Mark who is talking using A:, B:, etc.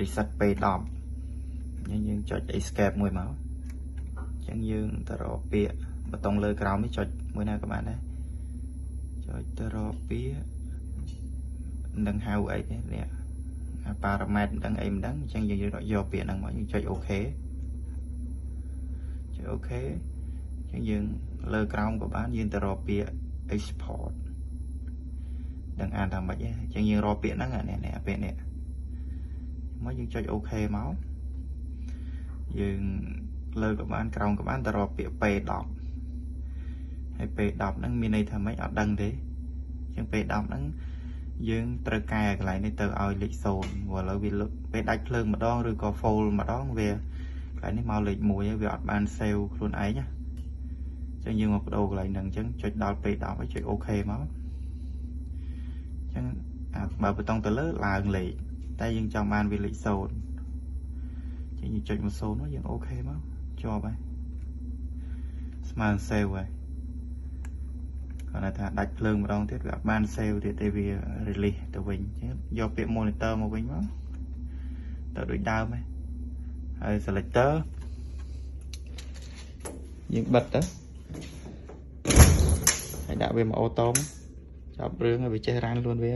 A: reset ពេល 10 យើងចុច escape មួយមកអញ្ចឹងយើងទៅរកពាក្យបតុងលើក្រោមនេះចុចមួយណាក៏បានដែរចុចទៅរកពាក្យនឹងហៅអីនេះប៉ារ៉ាម៉ែត្រដឹងអីមិនដឹងអញ្ចឹងយើងយកពាក្យហ្នឹងមកយើងចុច OK ចុច OK អញ្ចឹងយើងលើក្រោមក៏បានយើងទៅរកពាក្យ export ដឹងអានថាម៉េចទេអញ្ចឹងយើងរកពាក្យហ្នឹងនេះពាក្យនេះមកយើងចុច OK មកយើងលើក៏បានក្រោមក៏បានទៅរកពាក្យ P10 ហើយ P10 ហ្នឹងមានន័យថាម៉េចអត់ដឹងទេអញ្ចឹង P10 ហ្នឹងយើងត្រូវកែកន្លែងនេះទៅឲ្យលេខ0ព្រោះឥឡូវវាពេលដាច់ភ្លើងម្ដងឬក៏ fold ម្ដងវាកន្លែងនេះមកលេខ1ហើយវាអត់បាន save ខ្លួនឯងណាអញ្ចឹងយើងមកបដូរកន្លែងហ្នឹងអញ្ចឹងចុចដល់ P10 ហើយចុច OK មកអញ្ចឹងបើបតង់ទៅលើឡើងលេខតែយើងចង់បានវាលេខ0អញ្ចឹងយើងចុចមក0មកយើង OK មកជាប់ហើយស្មើ save ហើយគាត់ថាដាច់ភ្លើងម្ដងទៀតវាអត់បាន save ទៀតទេវា release ទៅវិញអញ្ចឹងយកពាក្យ monitor មកវិញមកទៅដូចដើមហើយ selector យើងបិទទៅហើយដាក់វាមកអូតូចាប់រឿងឲ្យវាចេះរានខ្លួនវា